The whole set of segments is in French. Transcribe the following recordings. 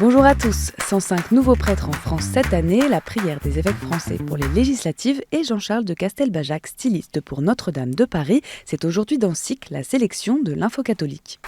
Bonjour à tous, 105 nouveaux prêtres en France cette année, la prière des évêques français pour les législatives et Jean-Charles de Castelbajac, styliste pour Notre-Dame de Paris. C'est aujourd'hui dans SIC la sélection de l'info catholique.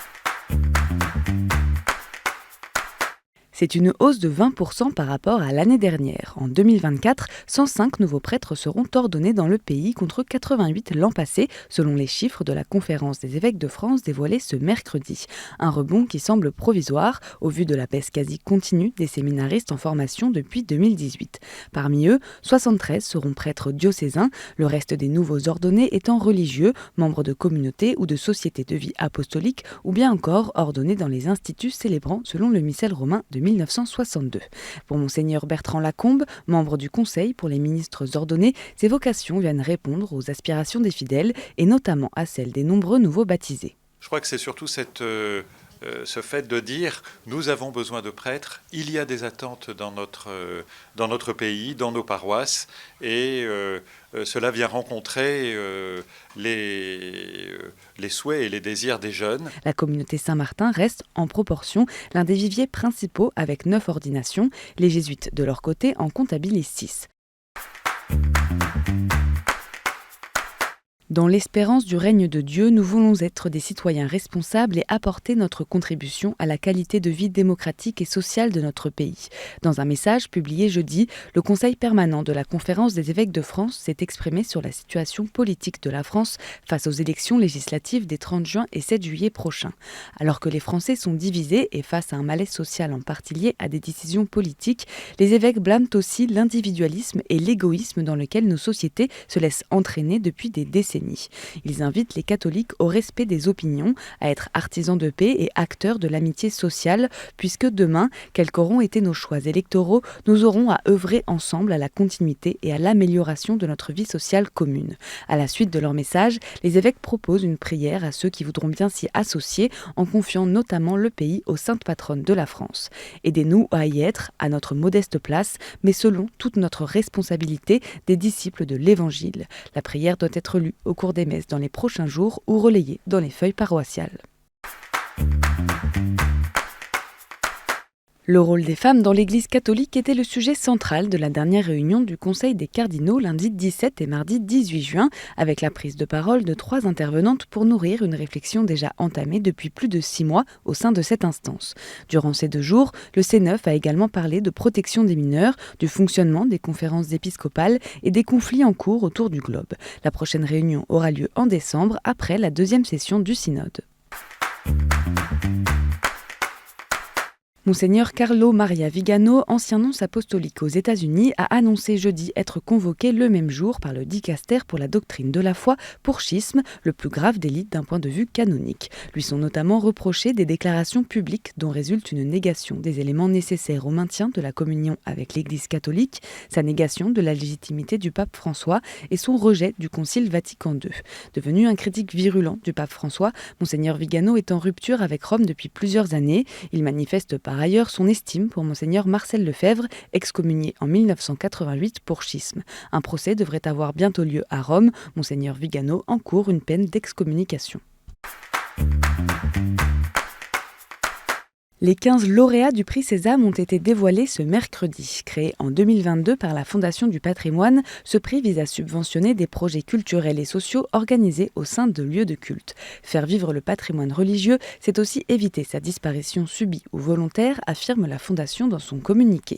C'est une hausse de 20% par rapport à l'année dernière. En 2024, 105 nouveaux prêtres seront ordonnés dans le pays contre 88 l'an passé, selon les chiffres de la conférence des évêques de France dévoilée ce mercredi. Un rebond qui semble provisoire au vu de la baisse quasi continue des séminaristes en formation depuis 2018. Parmi eux, 73 seront prêtres diocésains, le reste des nouveaux ordonnés étant religieux, membres de communautés ou de sociétés de vie apostolique, ou bien encore ordonnés dans les instituts célébrant selon le missel romain de 1962. Pour Monseigneur Bertrand Lacombe, membre du Conseil pour les ministres ordonnés, ces vocations viennent répondre aux aspirations des fidèles et notamment à celles des nombreux nouveaux baptisés. Je crois que c'est surtout ce fait de dire nous avons besoin de prêtres, il y a des attentes dans notre pays, dans nos paroisses, et cela vient rencontrer les souhaits et les désirs des jeunes. La communauté Saint-Martin reste en proportion l'un des viviers principaux avec 9 ordinations. Les jésuites, de leur côté, en comptabilisent 6. Dans l'espérance du règne de Dieu, nous voulons être des citoyens responsables et apporter notre contribution à la qualité de vie démocratique et sociale de notre pays. Dans un message publié jeudi, le Conseil permanent de la Conférence des évêques de France s'est exprimé sur la situation politique de la France face aux élections législatives des 30 juin et 7 juillet prochains. Alors que les Français sont divisés et face à un malaise social en partie lié à des décisions politiques, les évêques blâment aussi l'individualisme et l'égoïsme dans lequel nos sociétés se laissent entraîner depuis des décennies. Ils invitent les catholiques au respect des opinions, à être artisans de paix et acteurs de l'amitié sociale, puisque demain, quels qu'auront été nos choix électoraux, nous aurons à œuvrer ensemble à la continuité et à l'amélioration de notre vie sociale commune. À la suite de leur message, les évêques proposent une prière à ceux qui voudront bien s'y associer, en confiant notamment le pays aux saintes patronnes de la France. Aidez-nous à y être, à notre modeste place, mais selon toute notre responsabilité des disciples de l'Évangile. La prière doit être lue au cours des messes dans les prochains jours ou relayée dans les feuilles paroissiales. Le rôle des femmes dans l'Église catholique était le sujet central de la dernière réunion du Conseil des cardinaux lundi 17 et mardi 18 juin, avec la prise de parole de 3 intervenantes pour nourrir une réflexion déjà entamée depuis plus de 6 mois au sein de cette instance. Durant ces 2 jours, le C9 a également parlé de protection des mineurs, du fonctionnement des conférences épiscopales et des conflits en cours autour du globe. La prochaine réunion aura lieu en décembre, après la 2e session du synode. Monseigneur Carlo Maria Vigano, ancien nonce apostolique aux États-Unis, a annoncé jeudi être convoqué le même jour par le dicaster pour la doctrine de la foi pour schisme, le plus grave délit d'un point de vue canonique. Lui sont notamment reprochées des déclarations publiques dont résulte une négation des éléments nécessaires au maintien de la communion avec l'Église catholique, sa négation de la légitimité du pape François et son rejet du Concile Vatican II. Devenu un critique virulent du pape François, Monseigneur Vigano est en rupture avec Rome depuis plusieurs années. Il manifeste par ailleurs son estime pour Monseigneur Marcel Lefebvre, excommunié en 1988 pour schisme. Un procès devrait avoir bientôt lieu à Rome. Monseigneur Vigano encourt une peine d'excommunication. Les 15 lauréats du prix Sésame ont été dévoilés ce mercredi. Créé en 2022 par la Fondation du patrimoine, ce prix vise à subventionner des projets culturels et sociaux organisés au sein de lieux de culte. Faire vivre le patrimoine religieux, c'est aussi éviter sa disparition subie ou volontaire, affirme la Fondation dans son communiqué.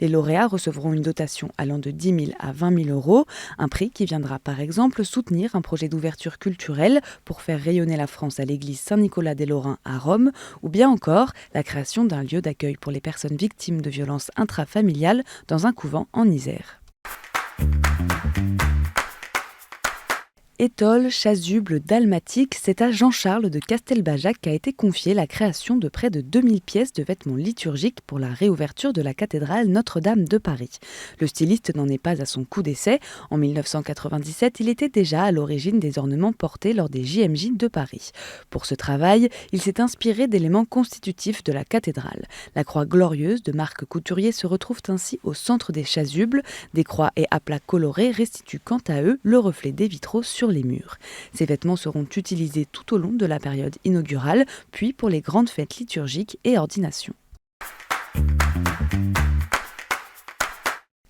Les lauréats recevront une dotation allant de 10 000 à 20 000 euros, un prix qui viendra par exemple soutenir un projet d'ouverture culturelle pour faire rayonner la France à l'église Saint-Nicolas des Lorrains à Rome, ou bien encore la création d'un lieu d'accueil pour les personnes victimes de violences intrafamiliales dans un couvent en Isère. Étoles, chasubles, dalmatiques, c'est à Jean-Charles de Castelbajac qu'a été confiée la création de près de 2000 pièces de vêtements liturgiques pour la réouverture de la cathédrale Notre-Dame de Paris. Le styliste n'en est pas à son coup d'essai. En 1997, il était déjà à l'origine des ornements portés lors des JMJ de Paris. Pour ce travail, il s'est inspiré d'éléments constitutifs de la cathédrale. La croix glorieuse de Marc Couturier se retrouve ainsi au centre des chasubles. Des croix et aplats colorés restituent quant à eux le reflet des vitraux sur les murs. Ces vêtements seront utilisés tout au long de la période inaugurale, puis pour les grandes fêtes liturgiques et ordinations.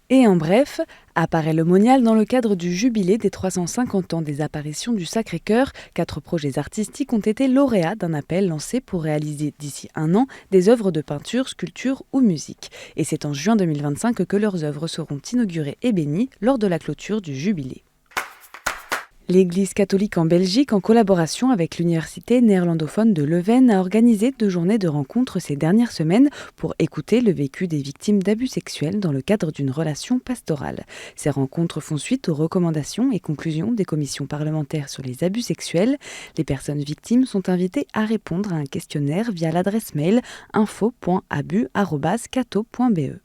Et en bref, apparaît le Monial dans le cadre du jubilé des 350 ans des apparitions du Sacré-Cœur. 4 projets artistiques ont été lauréats d'un appel lancé pour réaliser d'ici un an des œuvres de peinture, sculpture ou musique. Et c'est en juin 2025 que leurs œuvres seront inaugurées et bénies lors de la clôture du jubilé. L'Église catholique en Belgique, en collaboration avec l'Université néerlandophone de Leuven, a organisé 2 journées de rencontres ces dernières semaines pour écouter le vécu des victimes d'abus sexuels dans le cadre d'une relation pastorale. Ces rencontres font suite aux recommandations et conclusions des commissions parlementaires sur les abus sexuels. Les personnes victimes sont invitées à répondre à un questionnaire via l'adresse mail info.abus@cato.be.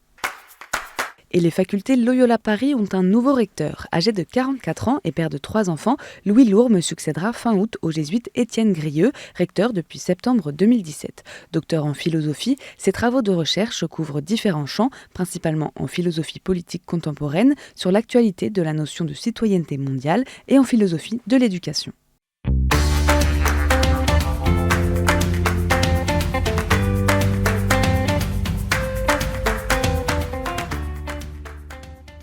Et les facultés Loyola Paris ont un nouveau recteur. Âgé de 44 ans et père de 3 enfants, Louis Lourme succédera fin août au jésuite Étienne Grieux, recteur depuis septembre 2017. Docteur en philosophie, ses travaux de recherche couvrent différents champs, principalement en philosophie politique contemporaine, sur l'actualité de la notion de citoyenneté mondiale et en philosophie de l'éducation.